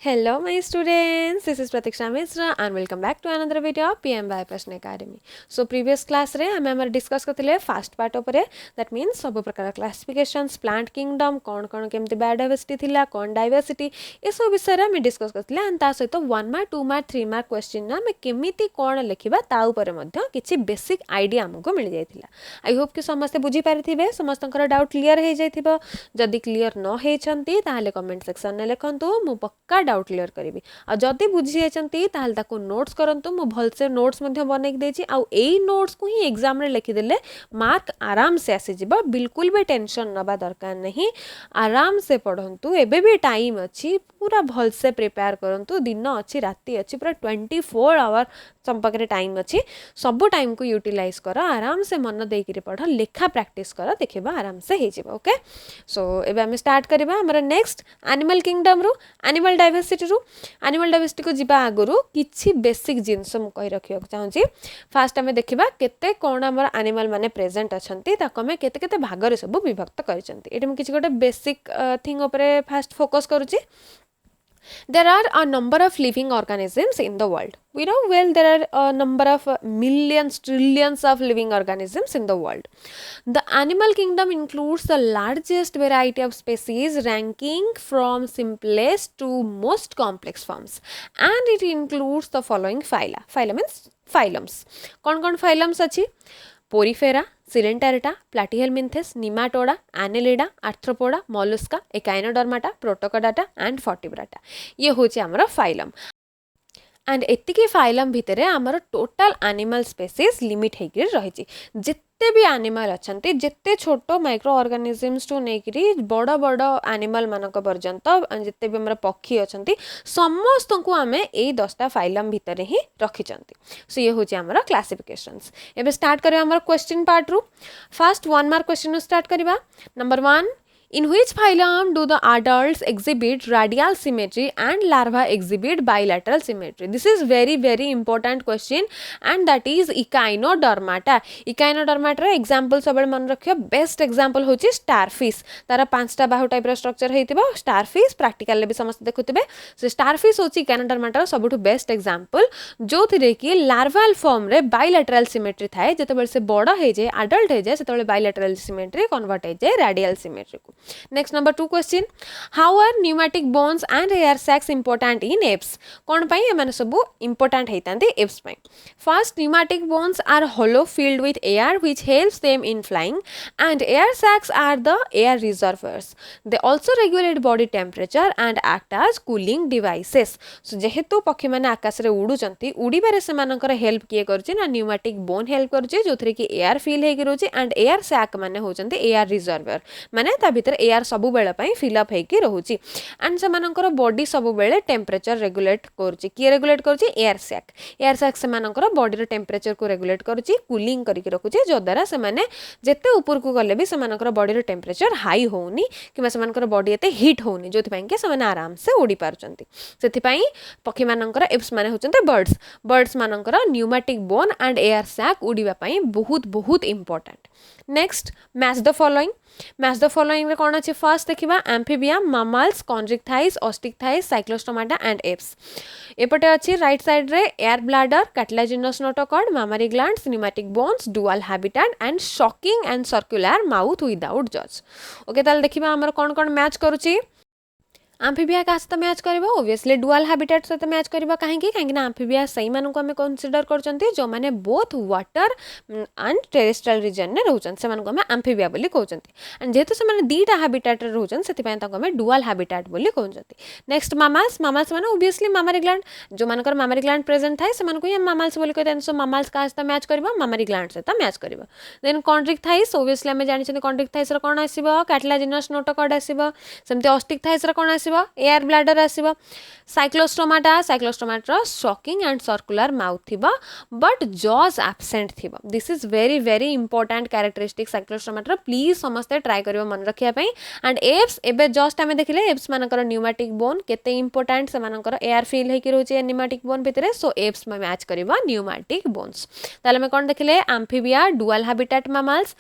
Hello my students, this is Pratiksha Mishra and welcome back to another video of PM by Passion Academy. So previous class रे हमें हमर discuss करथिले first part ऊपर that means सब प्रकार classifications plant kingdom कोन कोन केमती biodiversity थिला कोन diversity ए सब विषय रे हम डिस्कस करथिले एंड ता सहित 1 मार्क 2 मार्क 3 मार्क क्वेश्चन ना हम केमिति कोन लिखिबा ता ऊपर मध्ये किछि बेसिक आईडिया हमको मिल जायथिला. आई होप कि समस्त बुझी पारिथिबे समस्तंकर डाउट क्लियर हे जायथिबो. जदि क्लियर न हे छंती ताहाले कमेंट सेक्शन ने लिखंतु मु पक्का डाउट क्लियर करी आ जदि बुझी जाइछंती ताहाले ताको नोट्स करंतु मु भलसे नोट्स मध्ये बनै के देछि आ एई नोट्स को ही एग्जाम रे लिखि देले मार्क आराम से आसी जिबा. बिल्कुल भी टेंशन नबा दरकार नहीं. आराम से पढंतु एबे भी टाइम अछि पूरा भलसे प्रिपेयर करंतु. दिन अछि राति अछि पूरा 24 आवर संपर्क टाइम अच्छी सब टाइम को यूटिलाइज कर आराम से मन देकर पढ़ लेखा प्रैक्टिस कर देखा आराम से हो. ओके सो एबे हम स्टार्ट करबा हमर नेक्स्ट एनिमल किंगडम रु एनिमल डाइवर्सिटी को जीवा आगु किछि बेसिक जिनस मु कहि रखियो चाहूची. फास्ट हमें देखिबा केते कोन हमर एनिमल माने प्रेजेंट अछंती ताको हमें केते केते भाग रे सब विभक्त करिसंती. एठी हम किछि गोटे बेसिक थिंग ऊपर फास्ट फोकस करूची. There are a number of living organisms in the world. We know well there are a number of millions, trillions of living organisms in the world. The animal kingdom includes the largest variety of species ranking from simplest to most complex forms. And it includes the following phyla. Phyla means phylums. कौन phylums अच्छी? Porifera, coelenterata, platyhelminthes, nematoda, annelida, arthropoda, mollusca, echinodermata, protochordata and vertebrata. ये होची हमर phylum. And एतिकी phylum भितरे हमर total animal species limit हेकि रहिछि. जिते भी एनिमल अछंती जिते छोटो माइक्रो ऑर्गेनिजम्स टू नेकरी बड़ बड़ एनिमल मानक पर्यंत जिते भी हमर पक्षी अछंती समस्त को आमे ए 10टा फाइलम भितरे ही रखिचंती. सो ये होची हमर क्लासिफिकेशंस. एबे स्टार्ट करिया हमर क्वेश्चन पार्ट रु. फर्स्ट 1 मार्क क्वेश्चन स्टार्ट करिबा. Number 1, in which phylum do the adults exhibit radial symmetry and larvae exhibit bilateral symmetry? This is very important question and that is Echinodermata. Echinodermata रे example सब मन रखियो. Best example होची starfish. तारा 5टा बाहु type रो structure हेतिबो. starfish practical ले भी समस्त देखुतिबे. सो starfish होची Echinodermata रो सबठु best example जोथिरे कि लार्वाल फॉर्म रे bilateral symmetry थाए. जेतेबेले से बड़ हे जे adult हे जे सेतेबेले bilateral symmetry convert हे जे radial symmetry को. Next number 2 question. How are pneumatic bones and air sacs important in apes? कौन पाई एमाने सबु important हेतांती apes pi. First, pneumatic bones are hollow filled with air which helps them in flying and air sacs are the air reservoirs. They also regulate body temperature and act as cooling devices. So जेहेतु पक्षी माने आकाश रे उडुचंती उडीबारे सेमानकर help किए करछि ना pneumatic bone help करछि जोथरे कि एयर फील हेकि रहछि एंड एयर सैक माने होचंती एयर रिजर्वर माने ता भितर एयर सबु बेले पई फिल अप हेकि रहउची एंड सेमानकर बॉडी सबु बेले टेम्परेचर रेगुलेट करउची. की रेगुलेट करउची? एयर सैक सेमानकर बॉडी रे टेम्परेचर को रेगुलेट करउची कूलिंग करिक रखुची जो द्वारा सेमाने जेते ऊपर को गले भी सेमानकर बॉडी रे टेम्परेचर हाई होउनी किबा सेमानकर बॉडी एते हीट होउनी जोथि पई के सेमाने आराम से उडी पारुचंती. सेथि पई पक्षी मानकर एप्स माने होचंते बर्ड्स मानकर pneumatic bone and air sac उडीबा पई बहुत important. Next match the following. Match the following रे कोन अछि? फर्स्ट देखिबा amphibia, mammals, chondrichthyes, osteichthyes, cyclostomata and aves. एपटे अछि राइट साइड रे air bladder, cartilaginous notochord, mammary glands, pneumatic bones, dual habitat and sucking and circular mouth without jaws. Okay ताले देखिबा हमर कोन मैच करूची. आम्फिबिया का सहित मैच करबो ऑब्वियसली डुअल हैबिटेट सहित मैच करबो. काहेकि ना आम्फिबिया सही मानन को हमें कंसीडर करचंती जो माने both water and terrestrial region ने रहउचन से मानन को हमें आम्फिबिया बोली कहउचंती. एंड जेहेतु से माने दीटा हैबिटेट रे रहउचन सेति पय ताको हमें डुअल हैबिटेट बोली कहउचंती. नेक्स्ट मामल्स माने ऑब्वियसली मामरी ग्लैंड जो मानकर मामरी ग्लैंड प्रेजेंट थाए से मानन को हम मामल्स बोली कहते. सो मामल्स का सहित मैच करबो मामरी ग्लैंड सहित मैच करबो. देन कॉन्ड्रिक्थाइस ऑब्वियसली हमें जानि छथि कॉन्ड्रिक्थाइस रे कोन आसीबो कार्टिलाजिनस नोटोकॉर्ड आसीबो. सेमते ऑस्टिकथाइस रे कोन आसीबो एयर ब्लैडर आसीबो. Cyclostomata sucking and circular mouth थिबा बट जॉज एब्सेंट थिबा. This is very important characteristic cyclostomata. Please समस्ते ट्राई करियो मन रखिया पई. एंड एप्स एबे जस्ट हमें देखिले एप्स मानकर न्यूमैटिक बोन केते इंपोर्टेंट से मानकर एयर फील हेकि रहउची न्यूमैटिक बोन भितरे. सो एप्स में मैच करबा न्यूमैटिक बोन्स. ताले में कोन देखिले एम्फीबिया, डुअल हैबिटेट मामल्स.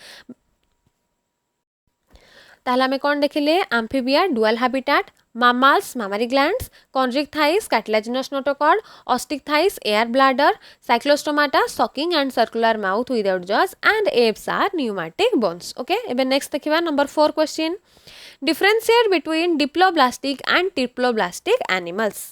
ताले में कोन देखिले amphibia, dual habitat mammals mammary glands, chondric thighs cartilaginous notochord, ostick thighs air bladder, cyclostomata sucking and circular mouth without jaws, and apes are pneumatic bones. Okay, even next देखिबा number 4 question. Differentiate between diploblastic and triploblastic animals.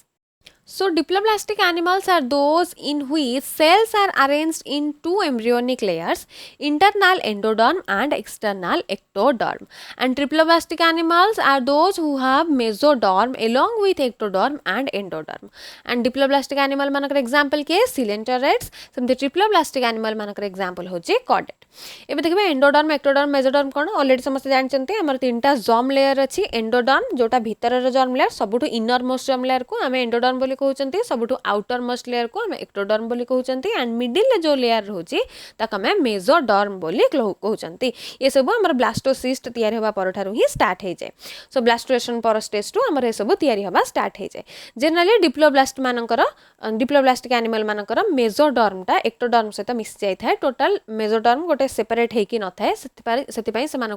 So diploblastic animals are those in which cells are arranged in two embryonic layers, internal endoderm and external ectoderm. And triploblastic animals are those who have mesoderm along with ectoderm and endoderm. And diploblastic animal मानकर example के coelenterate, सेमती triploblastic animal मानकर example होची chordate. ଏବେ ଦେଖିବେ endoderm ectoderm mesoderm कौन already समस्त जानते आमर तीनटा जर्म लेयर अच्छी एंडोडर्म जोटा भीतर जर्म लेयर सबुठु इनर मोस्ट जर्म लेयर को आम एंडोडर्म बोली कहउचंती सबुठु आउटर मोस्ट लेयर को आम एक्टोडर्म बोली कहउचंती एंड मिडिल रे जो लेयर रहउची ताक आम मेसोडर्म बोली कहउचंती ये सब आमर ब्लास्टोसिस्ट तयारी होबा परठारु ही स्टार्ट हे जाय सो ब्लास्टोरेशन पर स्टेज टू आमर ये सब तयारी होबा स्टार्ट हे जाय जनरली डिप्लोब्लास्ट मानकर डिप्लोब्लास्टिक एनिमल मानकर मेसोडर्मटा एक्टोडर्म सहित मिस जाय थाए टोटल मेसोडर्म गोटे सेपरेट होकी न थाए से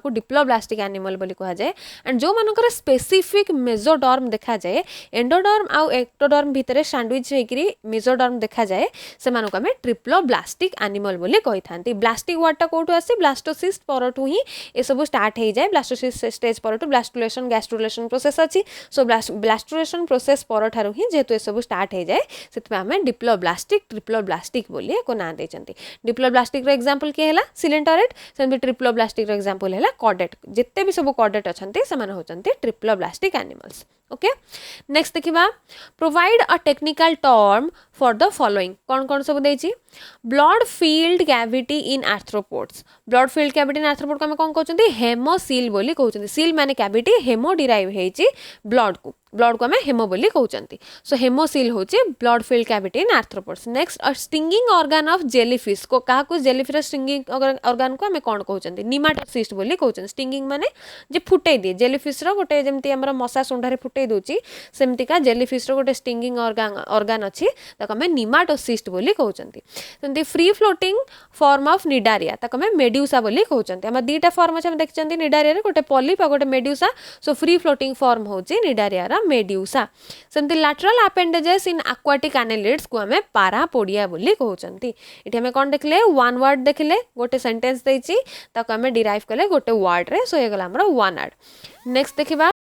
डिप्लोब्लास्टिक एनिमल बोली कहा जाए एंड जो मानकर स्पेसिफिक मेसोडर्म देखा जाए एंडोडर्म आउ एक्टोडर्म भितर सैंडविच होकरी मेसोडर्म देखा जाए से मानक आम ट्रिप्लोब्लास्टिक एनिमल बोली कही थांती ब्लास्टिक वर्डटा कोठु आसे ब्लास्टोसिस्ट परठु ही ए सब स्टार्ट हो जाए ब्लास्टोसिस्ट स्टेज परठु ब्लास्टुलेशन गैस्ट्रुलेशन प्रोसेस अच्छी सो ब्लास्टुलेशन प्रोसेस परठारु ही जेतु ए सब स्टार्ट हो जाए से आम डिप्लोब्लास्टिक ट्रिप्लोब्लास्टिक बोली को ना देचंती डिप्लोब्लास्टिक एग्जांपल के हला सिलेंटरेट सेमती ट्रिप्लोब्लास्टिक एग्जांपल है कॉर्डेट जिते भी सब कॉर्डेट अच्छा से होचंती ट्रिप्लोब्लास्टिक एनिमल्स ओके नेक्स्ट देखिबा provide a technical term for the following कौन सब देछि blood filled cavity in arthropods blood filled cavity in arthropod को हम कौन कहउचंती हेमोसील बोली कहउचंती सील माने कैविटी हेमो डिराइव हेछि ब्लड को आम हेमो बोली कहउचंती सो हेमोसील होछि blood filled cavity in arthropods next a stinging organ of jellyfish को कहा को जेलीफिश स्टिंगिंग ऑर्गन को हम कौन कहउचंती निमाटोसिस्ट बोली कहउचंती स्टिंगिंग माने जे फुटै दिए जेलीफिश रो गोटे जेमती हमर मसा सुंढा रे फुटै दोची सेमतिका जेलीफिश रो गोटे स्टिंगिंग ऑर्गन अछि ताको हम निमाटोसिस्ट बोली कहउचंती सेमती free floating form of Cnidaria ताको हम मेड्यूसा बोली कहउचंती हम दीटा फॉर्म अछि हम देखचंती निडारिया रे गोटे पॉलिप आ गोटे medusa so free floating form होछि निडारिया रा मेड्यूसा सेमती lateral appendages in aquatic annelids को हमें पारापोडिया बोली कहउचंती इठी हमें कोन देखले वन वर्ड देखले गोटे सेंटेंस देछि ताको हमें डिराइव कले गोटे वर्ड रे सो हे गला हमर वन वर्ड नेक्स्ट देखिबा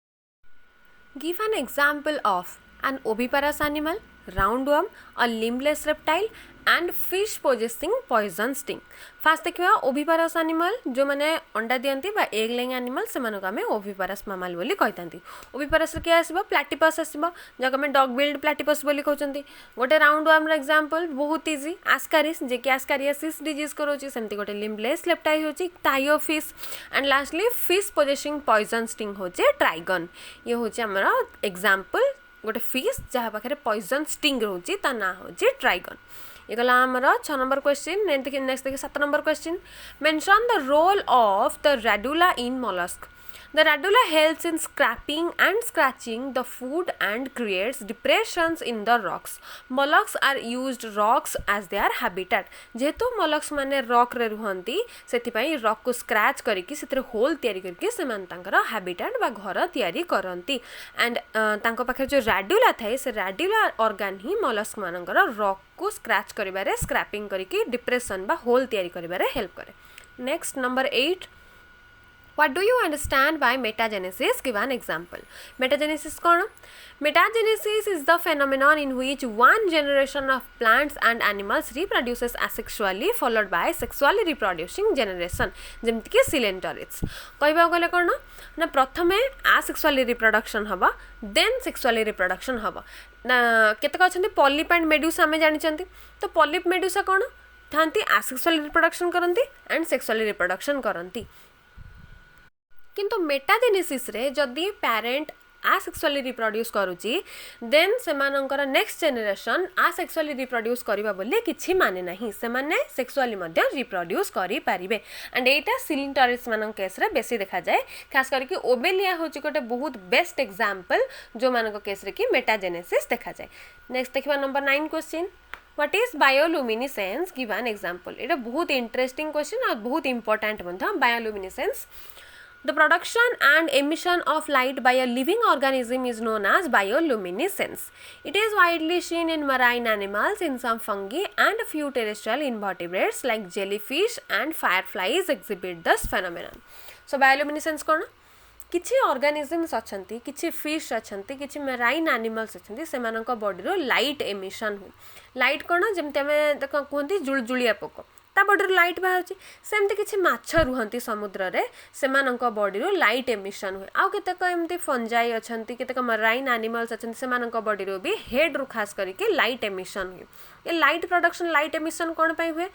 give an example of an oviparous animal roundworm, a limbless reptile and fish possessing poison sting. First देखिबा ओविपारस एनिमल जो माने अंडा दियंती बा एग लेइंग एनिमल से मानको हमें ओविपारस मामल बोली कहतांती ओविपारस के आसीबो प्लैटिपस आसीबो जको हमें डॉग बिल्ड प्लैटिपस बोली कहउचंती गोटे राउंडवर्म रा एग्जांपल बहुत इजी एस्कारिस जे कि एस्कारियासिस डिजीज करोची सेमती गोटे लिम्बलेस लेप्टाइल होची टाइयोफिश and lastly fish possessing poison sting होचे ट्राइगन ये होचे हमरा एग्जांपल गोटे फिश जहाँ पाखे पॉइजन स्टिंग रोची ता ना होची ट्राइगन ये गला हमर 6 नंबर क्वेश्चन नेक्स्ट देखिए 7 नंबर question mention the role of the radula in mollusc The radula helps in scraping and scratching the food and creates depressions in the rocks. Mollusks are used rocks as their habitat. जेहेतु mollusks माने rock रे रुहंती सेतिपाई rock को scratch करिकि सेतरे whole तयारी करिकि सेमान तांकर habitat बा घर तयारी करंती and तांको पाखे जो radula थाए से radula organ ही mollusk मानकर rock को scratch करिबारे scraping करिकि depression बा होल तयारी करिबारे help करे. Next number 8. What do you understand by metagenesis? Give an example. Metagenesis कौन? Metagenesis is the phenomenon in which one generation of plants and animals reproduces asexually followed by sexually reproducing generation. जेमति कि Coelenterate. कहबा गले कौन ना प्रथमे asexually reproduction हबा then sexually reproduction हबा ना केतक अछंती polyp and medusa हमें जानि चंती तो polyp medusa कौन थांती asexually reproduction करंती and sexually reproduction करंती किंतु मेटाजेनेसिस रे जदि पेरेंट आसेक्सुअली रिप्रोड्यूस करूची देन सेमानंकर नेक्स्ट जनरेशन आसेक्सुअली रिप्रोड्यूस करिबा बोले किछि माने नाही सेमाने सेक्सुअली मध्ये रिप्रोड्यूस करि पारिबे एंड एटा सिलिंटरिस मानन केस रे बेसी देखा जाए खास करके ओबेलिया होची गोटे बहुत बेस्ट एग्जांपल जो मानक केस रे कि मेटाजेनेसिस देखा जाए नेक्स्ट देखिबा number 9 question What is bioluminescence? Give an example. एटा बहुत इंटरेस्टिंग क्वेश्चन और बहुत इंपोर्टेंट बंधा bioluminescence The production and emission of light by a living organism is known as bioluminescence. It is widely seen in marine animals, in some fungi, and a few terrestrial invertebrates like jellyfish and fireflies exhibit this phenomenon. So bioluminescence कौन किछि organisms अछंती किछि fish अछंती किछि marine animals अछंती सेमानक body रो light emission हो light कोन जेमते हमें कहंती जुलजुलिया पोक ता body light बाहर सेमती किछि माछ रुहंती समुद्र रे सेमानक बॉडी रो लाइट एमिशन हुए आउ केतेक एमती फंजाई अछंती केतेक मराइन एनिमल्स अछंती सेमानक बॉडी रो भी हेड रु खास करके लाइट एमिशन हुए ये लाइट प्रोडक्शन लाइट एमिशन कोन पई हुए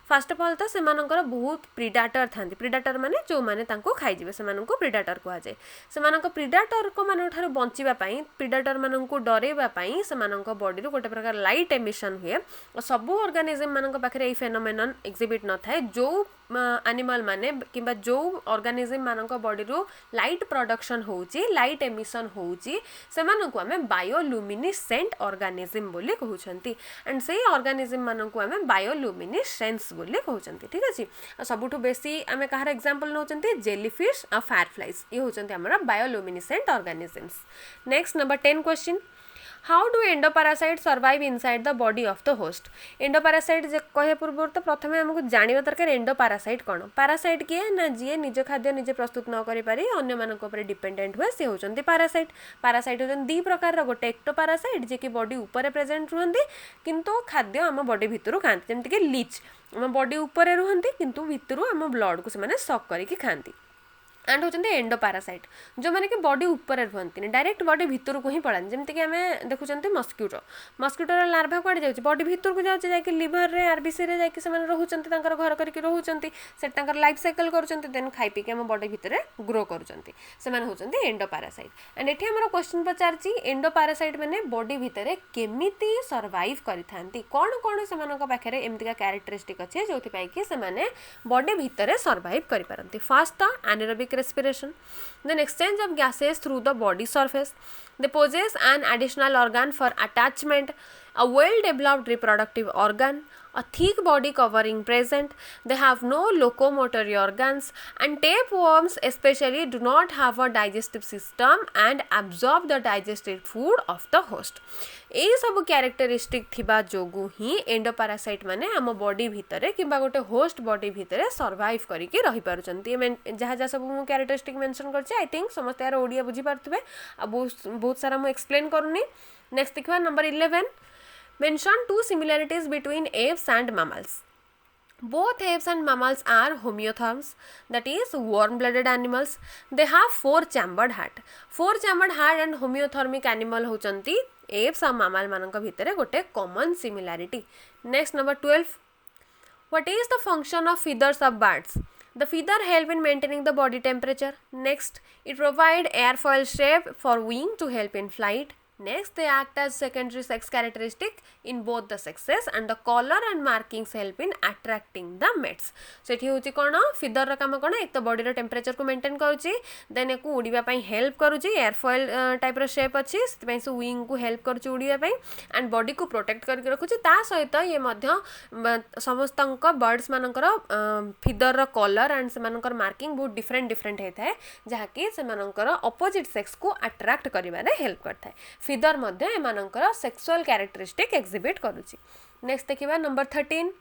फर्स्ट ऑफ ऑल तो सेमानकर बहुत प्रिडाटर थांती प्रिडाटर माने जो माने तांको खाइ जिवे सेमाननको प्रिडाटर कुआ जाय सेमानक प्रिडाटर को माने ठारो बंचिबा पई प्रिडाटर माननको डरेबा पई सेमानक बॉडी रो गोटे प्रकार लाइट एमिशन हुए और सब ऑर्गेनिज्म मानक पाखरे ए फेनोमेनन एग्जिबिट न थाए जो एनिमल माने किबा जो ऑर्गेनिज्म मानक बॉडी रो लाइट प्रोडक्शन होउची लाइट एमिशन होउची सेमाननको हमें बायोलुमिनेसेंट ऑर्गेनिज्म बोली कहउछंती एंड से ऑर्गेनिज्म माननको हमें बायोलुमिनेसेंस बोली कहउछंती ठीक अछि सबुठु बेसी हमें कहार एग्जांपल नउछंती जेलीफिश आ फायरफ्लाइज ये होछंती हमरा bioluminescent organisms next number 10 question How do endoparasites survive inside the body of the host? Endoparasite जे कहे पूर्व तो प्रथमे हमको जानिबा दरकार एंडोपारासाइट कोन पारासाइट किए ना जे निज खाद्य निजे प्रस्तुत न करि पारि अन्य मानक ऊपर डिपेंडेंट हुए से होचंती पारासाइट पारासाइट होचन दी प्रकार रो गोटे एक्टोपारासाइट जे कि बॉडी ऊपर प्रेजेंट रहंती किंतु खाद्य हम बॉडी भितरु खांती जेमति कि लीच हम बॉडी ऊपर रहंती किंतु भितरु हम ब्लड को से माने सक करिकि खांती एंड होचंती एंडोपारासाइट जो माने कि बॉडी ऊपर रहंती डायरेक्ट बॉडी भितर को ही पड़ान जेमति कि हमें देखुचंती मस्किटो लार्भा कुआडे जाउची बॉडी भितर को जाउची जाके लिवर रे आरबीसी रे जाके से माने रहउचंती तांकर घर करके रहउचंती से तांकर लाइफ साइकिल करूचंती देन खाइ पी के हम बॉडी भितर ग्रो करूचंती से माने होचंती एंडोपारासाइट एंड एठी हमरो क्वेश्चन पचारची एंडोपारासाइट माने बॉडी भितर केमिति सर्वाइव करिथांती कोन से मानक पाखरे एमतिका कैरेक्टरिस्टिक अछि जोथि पाई कि से माने बॉडी भितर सर्वाइव करि पारंती फर्स्ट तो anaerobic respiration, then exchange of gases through the body surface. They possess an additional organ for attachment, a well-developed reproductive organ, a thick body covering present. They have no locomotory organs, and tapeworms especially do not have a digestive system and absorb the digested food of the host. ए सब characteristic थिबा जोगु ही एंडोपारासाइट माने हम body भितरे किबा गोटे host body भितरे survive करिके रहि पारुचंती जहा जहा सब मु कैरेक्टरिस्टिक मेंशन करछि आई थिंक समस्त यार ओडिया बुझी पारथबे आ बहुत सारा मु एक्सप्लेन करूनी नेक्स्ट देखबा number 11 mention two similarities between apes and mammals. Both apes and mammals are homeotherms, that is warm-blooded animals. They have four-chambered heart. Four-chambered heart and homeothermic animal होचंती apes और mammal मानक भितरे गोटे common similarity. Next number 12. What is the function of feathers of birds? The feather help in maintaining the body temperature. Next, it provide airfoil shape for wing to help in flight. Next, they act as secondary sex characteristic in both the sexes, and the color and markings help in attracting the mates. So एठी होची कोन feather रा काम कोन एक तो body रो temperature को maintain करूची then एको उड़ीबा पई help करूची एयरफॉइल टाइप रो शेप अछि सेति पई से विंग को हेल्प करूची उड़ीबा पई एंड बॉडी को प्रोटेक्ट करके रखुची ता सहित ये मध्य समस्तंक बर्ड्स मानकर फिदर रो कलर एंड से मानकर मार्किंग बहुत डिफरेंट हेताए जहा कि से मानकर अपोजिट सेक्स को अट्रैक्ट करिबारे हेल्प करथाय फिदर मध्य एमानकर सेक्सुअल कैरेक्टरिस्टिक एग्जिबिट करूची नेक्स्ट देखिबा number 13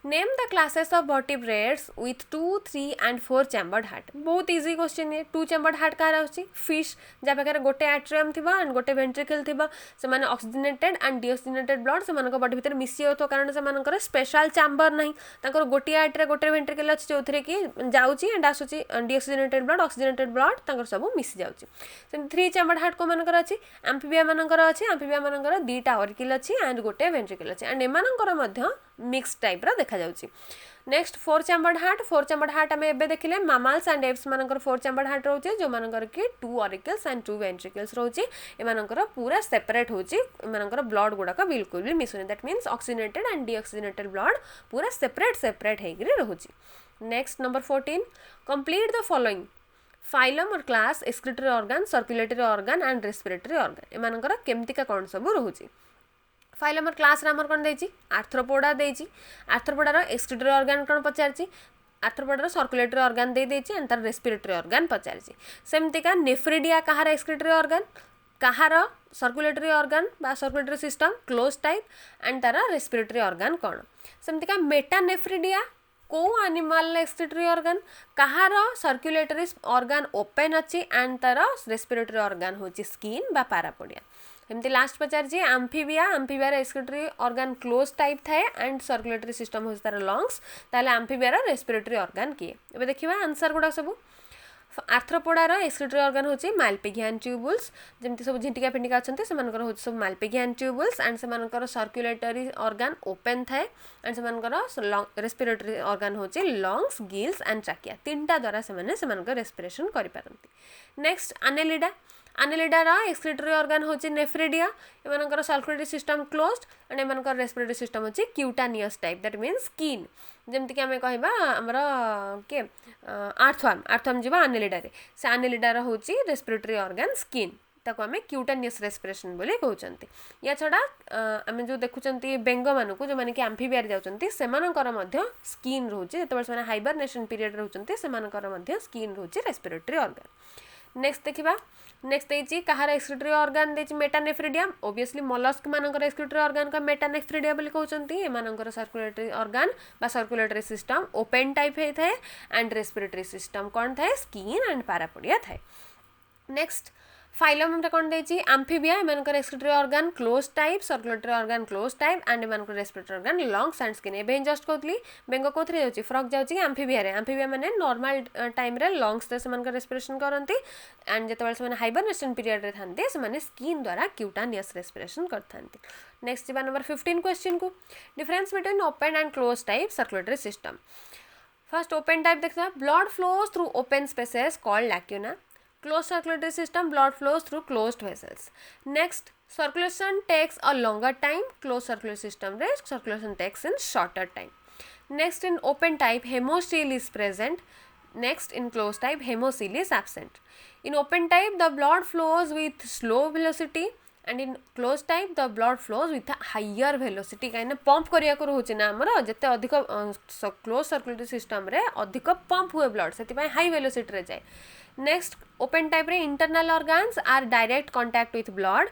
name the classes of vertebrates with 2, 3 and 4 chambered heart बहुत इजी क्वेश्चन है 2 चैम्बर्ड हार्ट का रहउची फिश जा पाखरे गोटे एट्रियम थिबा एंड गोटे वेंट्रिकल थिबा से माने ऑक्सीजनेटेड एंड डीऑक्सीजनेटेड ब्लड से मानक बॉडी भीतर मिसी होतो कारण से मानकर स्पेशल चैम्बर नहीं ताकर गोटे आर्टरे गोटे वेंट्रिकल अछि जोथरे कि जाउची एंड आसुची डीऑक्सीजनेटेड ब्लड ताकर सब मिसी जाउची से 3 चैम्बर्ड हार्ट को मानकर अछि एम्फीबिया मानकर दीटा ऑर्किल अछि एंड गोटे वेंट्रिकल अछि एंड एमानकर मध्य मिक्स टाइप रा देखा जाउची नेक्स्ट 4 चैम्बर्ड हार्ट हमें एबे देखिले मामल्स एंड एप्स मानकर 4 चैम्बर्ड हार्ट रहउची जो मानकर कि 2 ऑरिकल्स एंड 2 वेंट्रिकल्स रहउची ए मानकर पूरा सेपरेट होची मानकर ब्लड गुडा का बिल्कुल भी मिस होनी that means oxygenated and deoxygenated blood पूरा सेपरेट हेगिरी रहउची next number 14 complete the following phylum और class excretory organ circulatory organ and respiratory organ ए मानकर केमतिका कोन सब रहउची फाइलम और क्लास रे हमर कोन देछि आर्थ्रोपोडा देछि आर्थ्रोपोडा रो एक्सक्रीटरी ऑर्गन कोन पचारछि आर्थ्रोपोडा सर्कुलेटरी ऑर्गन दे देछि एंड तार रेस्पिरेटरी ऑर्गन पचारिछि सेमति का नेफ्रिडिया कहार एक्सक्रीटरी ऑर्गन कहार सर्कुलेटरी ऑर्गन बा circulatory system close type and तार रेस्पिरेटरी ऑर्गन कौन सेमति का मेटानेफ्रिडिया को एनिमल एक्सक्रीटरी ऑर्गन कहार सर्कुलेटरी ऑर्गन ओपन अच्छी एंड तार रेस्पिरेटरी ऑर्गन होची स्किन बा पारापोडिया एमती लास्ट पचार amphibia excretory organ close type थाए एंड सर्कुलेटरी सिस्टम होची तार लंग्स ताले आम्फिबिया रेस्पिरेटरी ऑर्गन किए एबे देखिबा आंसर गुडा सब आर्थ्रोपोडार एक्सक्रीटरी ऑर्गन होची मालपिघियान ट्यूबुल्स जेमती सब झिंटिका फिंटिका अछंती सेमानकर होची सब मालपिघियान ट्यूबुल्स एंड सेमानकर सर्कुलेटरी ऑर्गन ओपन थाए एंड सेमानकर रेस्पिरेटरी ऑर्गन होची लंग्स गिल्स एंड ट्रैकिया तीनटा द्वारा सेमानकर रेस्पिरेशन करि पारंती नेक्स्ट आनेलिडार एक्सक्रीटरी ऑर्गन होची नेफ्रिडिया एमानकर सर्कुलेटरी सिस्टम क्लोज्ड एंड एमानकर रेस्पिरेटरी सिस्टम होची cutaneous type that means skin जेमती कि आमे कहबा हमर के आर्थ्वाम जीवा आनेलिडारे से आनेलिडार होची रेस्पिरेटरी ऑर्गन स्किन ताको आमे क्यूटानियस रेस्पिरेशन बोली कहउचंती या छडा आमे जो देखुचंती बेंग मानको जो माने कि एम्फिबियार जाउचंती सेमानकर मध्य स्किन रहउची जेतबे माने हाइबरनेशन पीरियड रहउचंती सेमानकर मध्य स्किन रहउची रेस्पिरेटरी ऑर्गन नेक्स्ट देखिबा नेक्स्ट देछि कहार एक्सक्रीटरी ऑर्गन देछि मेटानेफ्रिडियम ऑब्वियसली मोलस्क मानकर एक्सक्रीटरी ऑर्गन का मेटानेफ्रिडिया बोली कहउचंती एमानकर सर्कुलेटरी ऑर्गन बा सर्कुलेटरी सिस्टम ओपन टाइप हे थाए एंड रेस्पिरेटरी सिस्टम कोन थाए स्किन एंड पारापोडिया थाए नेक्स्ट फाइलम रे कोन देछि एम्फिबिया एमानकर excretory organ close type circulatory organ close type and एमानकर respiratory organ lungs and skin एबे जस्ट कहतली बेंग कोथरे जाउछि फ्रॉग जाउछि एम्फिबिया माने नॉर्मल टाइम रे लंग्स ते सेमानकर रेस्पिरेशन करंती एंड जेतबेल से माने हाइबरनेशन पीरियड रे थांते से माने स्किन द्वारा क्यूटानियस रेस्पिरेशन करथांती नेक्स्ट जीवा नंबर 15 क्वेश्चन को difference between open and close type circulatory system first open type देखा blood flows through open spaces called lacunae closed circulatory system blood flows through closed vessels next circulation takes a longer time closed circulatory system rest circulation takes in shorter time next in open type hemocoel is present next in closed type hemocoel is absent in open type the blood flows with slow velocity and in closed type the blood flows with a higher velocity काइना pump करिया को रहउछि ना हमर जते अधिक close circulatory system रे अधिक pump हुए ब्लड सेति पय हाई वेलोसिटी रे जाय नेक्स्ट ओपन टाइप रे internal organs are direct contact with blood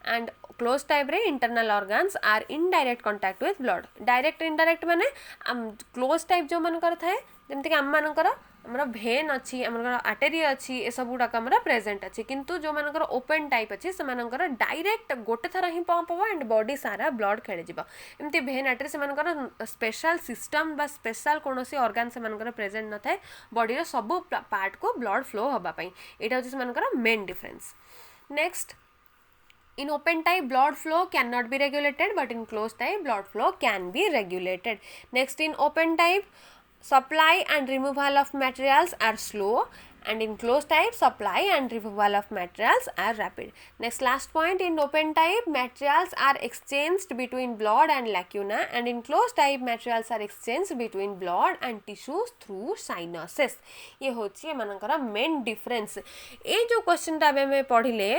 and close type रे internal organs are indirect contact with blood direct indirect माने क्लोज टाइप जो मन कर थाए जेमति कि हम मानकर हमर भेन अछि हमर आर्टरी अछि ए सब गुडा हमर प्रेजेंट अछि किंतु जो मानकर ओपन टाइप अछि से मानकर डायरेक्ट गोटे थरा ही पंप हो एंड बॉडी सारा ब्लड खेले जिवो एमति भेन आर्टरी से मानकर स्पेशल सिस्टम बा स्पेशल कोनोसी ऑर्गन से मानकर प्रेजेंट न थाए बॉडी रो सब पार्ट को ब्लड फ्लो होबा पई एटा होछि मानकर main difference next in open type blood flow cannot be regulated but in closed type blood flow can be regulated next in open type supply and removal of materials are slow and in closed type supply and removal of materials are rapid next last point in open type materials are exchanged between blood and lacuna and in closed type materials are exchanged between blood and tissues through sinuses ये होची एमानकर main difference ए जो question ता हमें पढ़िले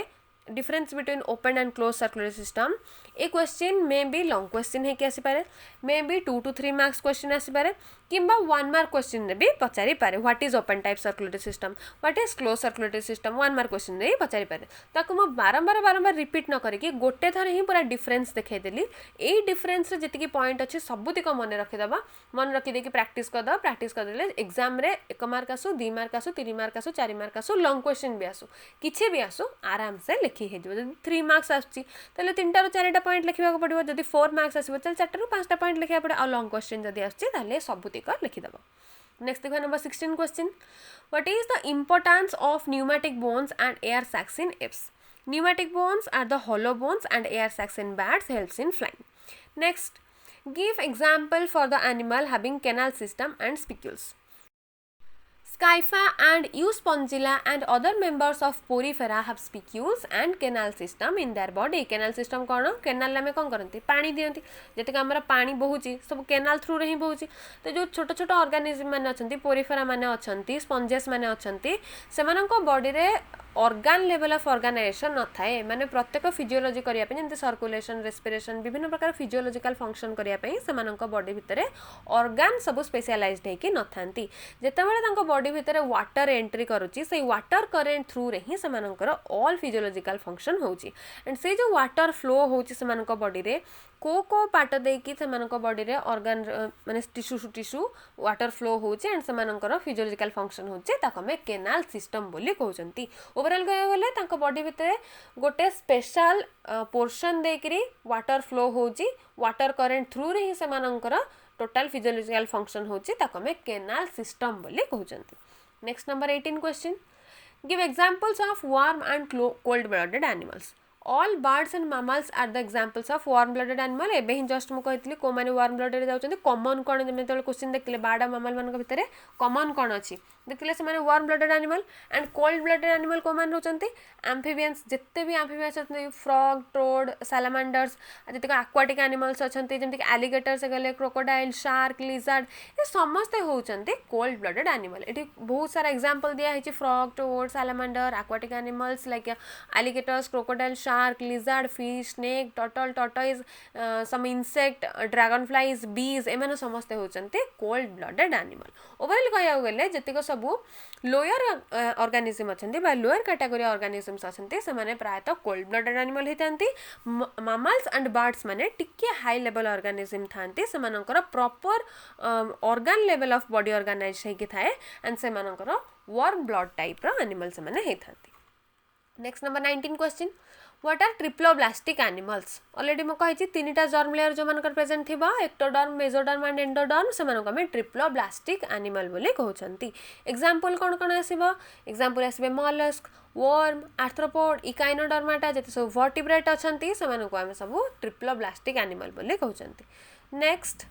difference between open and closed circulatory system a question may be long question है कि आसी पारे may be 2 to 3 marks question आसी पारे किंबा 1 mark question रे भी पचारि पारे what is open type circulatory system what is closed circulatory system 1 mark question रे पचारि पारे ताको म बारंबार रिपीट न करी कि गोटे थर ही पूरा डिफरेंस देखाई देली ए डिफरेंस रे जति की पॉइंट अछि सबुतिक मन रखि दबा मन रखि दे कि प्रैक्टिस कर देले एग्जाम रे 1 मार्क आसु 2 मार्क आसु 3 मार्क आसु 4 मार्क आसु लॉन्ग क्वेश्चन भी आसु किछि भी आसु आराम से लिखि हे जदि 3 मार्क्स आछि तले 3 टा रो 4 टा पॉइंट लिखिबा को पड़िबो जदि 4 मार्क्स आसीबो चल 4 टा रो 5 टा पॉइंट लिखिबा पड़े आ लॉन्ग क्वेश्चन जदि आछि ताले सबुतिक लिखि दबो नेक्स्ट देखो number 16 question what is the importance of pneumatic bones and air sacs in apps pneumatic bones are the hollow bones and air sacs in bats helps in flying next give example for the animal having canal system and spicules Scypha and Euspongilla and other members of Porifera have spicules and canal system in their body. Canal system कौन canal में कौन करती पानी दियंती जते कि हमरा पानी बहुची सब canal थ्रू रे ही बहुची तो जो छोटा छोटा ऑर्गेनिज्म माने अछंती पोरिफेरा माने अछंती स्पंजेस माने अछंती सेमानक बॉडी रे ऑर्गन लेवल ऑफ ऑर्गेनाइजेशन न थाए माने प्रत्येक फिजियोलॉजी करिया पे जंती सर्कुलेशन रेस्पिरेशन विभिन्न प्रकार फिजियोलॉजिकल फंक्शन करिया पे सेमानक बॉडी भितरे ऑर्गन सब स्पेशलाइज्ड है कि न थांती जेतेबेले तांको बॉडी भितरे वाटर एंट्री करूची से वाटर करेंट थ्रू रे ही सेमानकर ऑल फिजियोलॉजिकल फंक्शन होची एंड से जो वाटर फ्लो होची सेमानक बॉडी रे को पार्ट देकी सेमानक बॉडी रे ऑर्गन माने टिश्यू वाटर फ्लो होची एंड सेमानकर फिजियोलॉजिकल फंक्शन होची ताको में केनाल सिस्टम बोली कहउचंती ओवरऑल कहे गले तांको बॉडी भितरे गोटे स्पेशल पोर्शन देकरी वाटर फ्लो होची वाटर करेंट थ्रू रे ही सेमानकर टोटल फिजियोलॉजिकल फंक्शन होची ताको में केनाल सिस्टम बोली कहउचंती next number 18 question give examples of warm and cold blooded animals all birds and mammals are the examples of warm blooded animal एबे ही जस्ट मु कहतली को माने वार्म ब्लडेड जाउचंती कॉमन कोन जेते क्वेश्चन देखले बाडा मैमल मानक भितरे कॉमन कोन अछि देखले से माने warm blooded animal and cold blooded animal को मान होचंती एम्फिबियंस जिते भी एम्फिबियंस अछंती फ्रॉग टोड सैलामांडर्स जते एक्वाटिक एनिमल्स अछंती जेमति एलिगेटर से गले क्रोकोडाइल शार्क लिजर्ड ये समस्त होचंती कोल्ड ब्लडेड एनिमल एठी बहुत सारा एग्जांपल दिया है frog toad salamander aquatic animals like alligators crocodile shark lizard fish snake turtle tortoise some insect dragon flies bees एमन समस्त होचंती कोल्ड ब्लडेड एनिमल ओवरऑल कहया गले जतिक सबु लोअर ऑर्गेनिज्म अछंती बा लोअर कैटेगरी ऑर्गेनिजम्स अछंती से माने प्रायतः कोल्ड ब्लडेड एनिमल हितांती मैमल्स एंड बर्ड्स माने टिके हाई लेवल ऑर्गेनिज्म थांती से मानकर proper organ level of body organise हे कि थाए एंड से मानकर वार्म ब्लड टाइप रो एनिमल से माने हेथांती next number 19 question what are triploblastic animals already मु कहि तीनटा जर्म लेयर जो मानकर प्रेजेंट थिबा एक्टोडर्म मेसोडर्म एंड एंडोडर्म से मानक में ट्रिप्लोब्लास्टिक एनिमल बोले कहउचंती एग्जांपल कोन आसीबो एग्जांपल आसीबे मॉलस्क वर्म आर्थ्रोपोड इकाइनोडर्माटा जते सब वर्टिब्रेट अछंती से मानक हम सब ट्रिप्लोब्लास्टिक एनिमल बोले कहउचंती next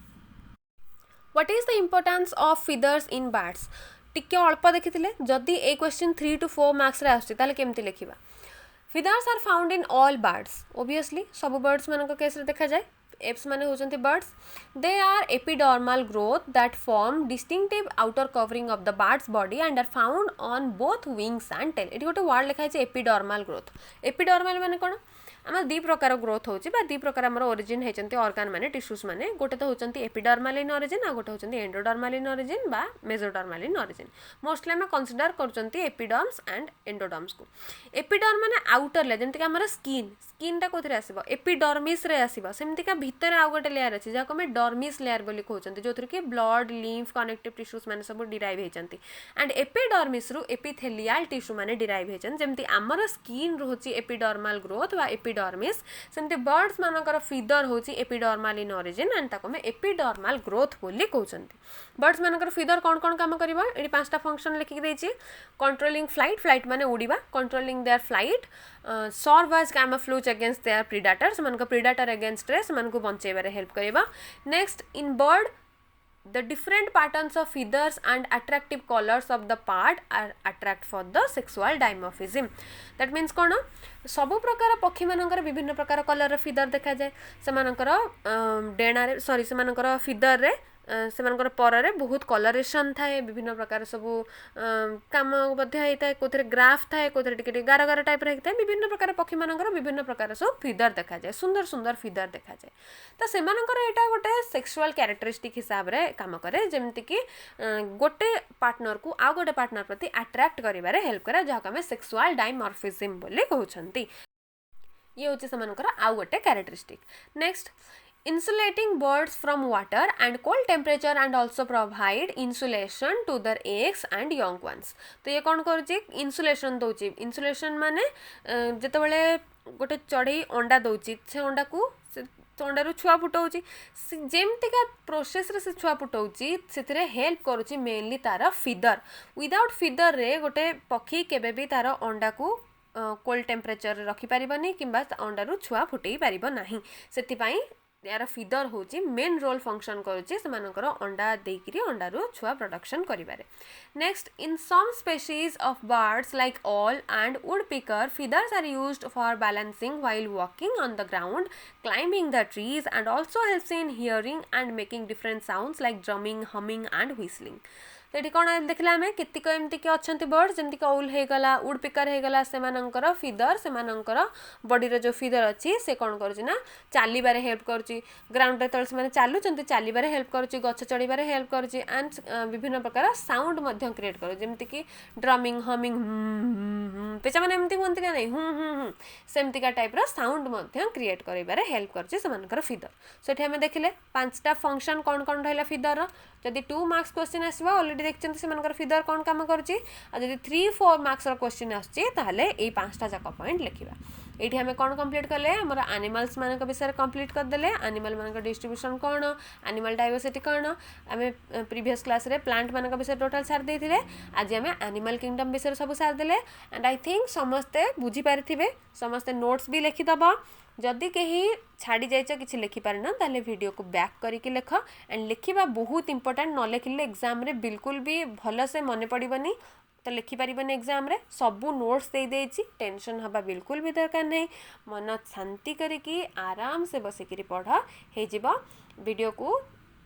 what is the importance of feathers in birds टिके अल्प देखिथिले जदी ए क्वेश्चन 3 to 4 मार्क्स रे आछी ताले केमति लिखिबा feathers are found in all birds obviously सब birds मान केस रे देखा जाए एप्स माने होचंती birds they are epidermal growth that form distinctive outer covering of the bird's body and are found on both wings and tail eighty गोटे word लिखा है epidermal growth epidermal माने कोन आम दी प्रकार ग्रोथ होची बा दी प्रकार हमर ओरिजिन हेचंती ऑर्गन माने टिश्यूज माने गोटे तो होचंती एपिडर्मल इन ओरिजिन आ गोटे होचंती एंडोडर्मल इन ओरिजिन बा मेसोडर्मल इन ओरिजिन मोस्टली हम कंसीडर करचंती एपिडर्म्स एंड एंडोडर्म्स को एपिडर्म माने आउटर लेयर जेंति हमर स्किन टा कोथरे आसीबो एपिडर्मिस रे आसीबो सेमति का भीतर आ गोटे लेयर अछि जाको में डर्मिस लेयर बोली कहउचंती जोथरे कि ब्लड लिम्फ कनेक्टिव टिश्यूज माने सब डिराइव हेचंती एंड एपिडर्मिस रु एपिथेलियल टिश्यू माने डिराइव हेचन जेमति हमर स्किन रहउची एपिडर्मल ग्रोथ बा एपिडर्मिस सेमति बर्ड्स मानकर फीदर होची एपिडर्मल इन ओरिजिन एंड ताको में एपिडर्मल ग्रोथ बोली कहउचंती बर्ड्स मानकर फीदर कोन कोन काम करबा एडी पांचटा फंक्शन लिखि देछि कंट्रोलिंग फ्लाइट माने उड़ीबा controlling their flight serve as camouflage against their predators मानकर प्रेडेटर अगेंस्ट रे मानको बंचेबारे हेल्प करबा next in bird the different patterns of feathers and attractive colors of the part are attract for the sexual dimorphism that means कोन सब प्रकार पक्षी मानकर विभिन्न प्रकार कलर फीदर देखा जाए से मानकर डेना रे सॉरी से मानकर फीदर रे से मानकर पर रे बहुत कलरेशन थाए विभिन्न प्रकार सब काम बध्य हेता कोथरे ग्राफ थाए कोथरे टिके गार गार टाइप रे हेता विभिन्न प्रकार पक्षी मानकर विभिन्न प्रकार सब फीदर देखा जाए सुंदर सुंदर फीदर देखा जाए तो से मानकर एटा गोटे सेक्सुअल कैरेक्टरिस्टिक हिसाब रे काम करे जेमति कि गोटे पार्टनर को आ गोटे पार्टनर प्रति अट्रैक्ट करिवारे हेल्प करे जहा हमें सेक्सुअल डायमॉर्फिज्म बोले कहउछंती ये होची से मानकर आ गोटे characteristic next insulating birds from water and cold temperature and also provide insulation to their eggs and young ones तो ये कौन करूची insulation दोची insulation माने जते बेले गोटे चढ़ई अंडा दोची से अंडा को अंडा रु छुआ फुटाउची जेमति का प्रोसेस रे से छुआ फुटाउची सेतिरे हेल्प करूची मेनली तार फीदर विदाउट फीदर रे गोटे पक्षी केबे भी तार अंडा को कोल्ड टेम्परेचर रखि परिबनी किंबा अंडा रु छुआ फुटेई परिबो नाही सेति पई यार फीदर होची मेन रोल फंक्शन करूची से मानकर अंडा देकरी अंडा रु छुआ प्रोडक्शन करिबारे next in some species of birds like owl and woodpecker feathers are used for balancing while walking on the ground climbing the trees and also helps in hearing and making different sounds like drumming humming and whistling तो ये कौन देखला आम केतिक एमती कि अच्छा birds जमीक ओल होगला would picker होगला से फिदर से बॉडीर जो फिदर अच्छी से कौन करना चलबार हेल्प करुच्ची ग्राउंड से चलुँच चलबार हेल्प करुच्ची गछ चढ़ार हेल्प करुच्ची एंड विभिन्न प्रकार साउंड क्रिएट कर जमीक ड्रमिंग हमिंग पेचा मैंने एमती कहते ना नहीं सेमतिका टाइप्र साउंड क्रिएट कर हेल्प कर फिदर सो ये देखिले 5टा फंक्शन कौन कौन रहा फिदर जदि 2 मार्क्स क्वेश्चन आसो अलरेडी देखते से फिदर कौन काम करुच्ची जदि 3-4 मार्क्स क्वेश्चन आसुच्ची ताहले ए 5टा जाक पॉइंट लिखा ये आम कौन कंप्लीट कले आमर एनिमल्स मान विषय कंप्लीट करदे एनिमल मान डिस्ट्रीब्यूशन कौन एनिमल डाइवर्सिटी कौन आम प्रीवियस क्लास रे प्लांट मान विषय टोटाल सार देते आज आम एनिमल किंगडम विषय सब सारदे एंड आई थिंक समस्ते बुझीपारे समस्ते नोट्स भी लिखिदब जदि कहीं छाड़ी जाइछ किसी लिखिपारना ताले वीडियो को बैक करके लिख एंड लिखा बहुत इंपोर्टेंट न लिखिले एग्जाम रे बिल्कुल भी भल से मन पड़बनी तो लिखिपारे एग्जाम रे सबू नोट्स दे देछि टेंशन हवा बिल्कुल भी दरकार नहीं मन शांति करके आराम से बसिक पढ़ हो वीडियो को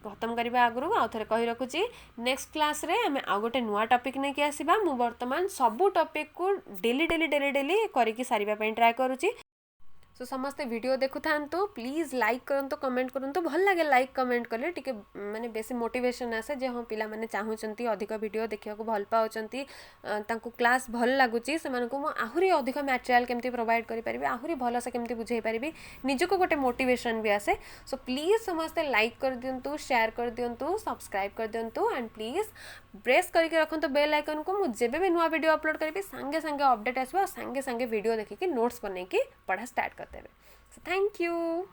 खत्म करने आगु आउ थे कही रखुची नेक्स्ट क्लास रे आम आउ गोटे नुआ टॉपिक नहीं आसवा मु वर्तमान सबू टॉपिक को डेली डेली डेली डेली करके सारिबा ट्राए करुची सो समस्ते वीडियो देखु था प्लीज लाइक करंतु कमेंट करंतु भल लगे लाइक कमेंट कले टिके माने बेसी मोटिवेशन आसे जे हाँ पिला माने चाहूचंती अधिक वीडियो देखिया को भल पाउचंती तांको क्लास भल लागुची से मानको मो आहुरी अधिक मटेरियल केमती प्रोवाइड करि परिबे आहुरी भल से केमती बुझाई परिबे निजको गोटे मोटिवेशन भी आसे सो प्लीज समस्ते लाइक कर दियंतु शेयर कर दियंतु सब्सक्राइब कर दियंतु एंड प्लीज प्रेस करके रखंतु बेल आइकन को मु जेबे भी नुआ वीडियो अपलोड करिबे संगे संगे अपडेट आसबो संगे संगे वीडियो देखि के नोट्स बनै के पढ़ा स्टार्ट कर देबे सो थैंक यू।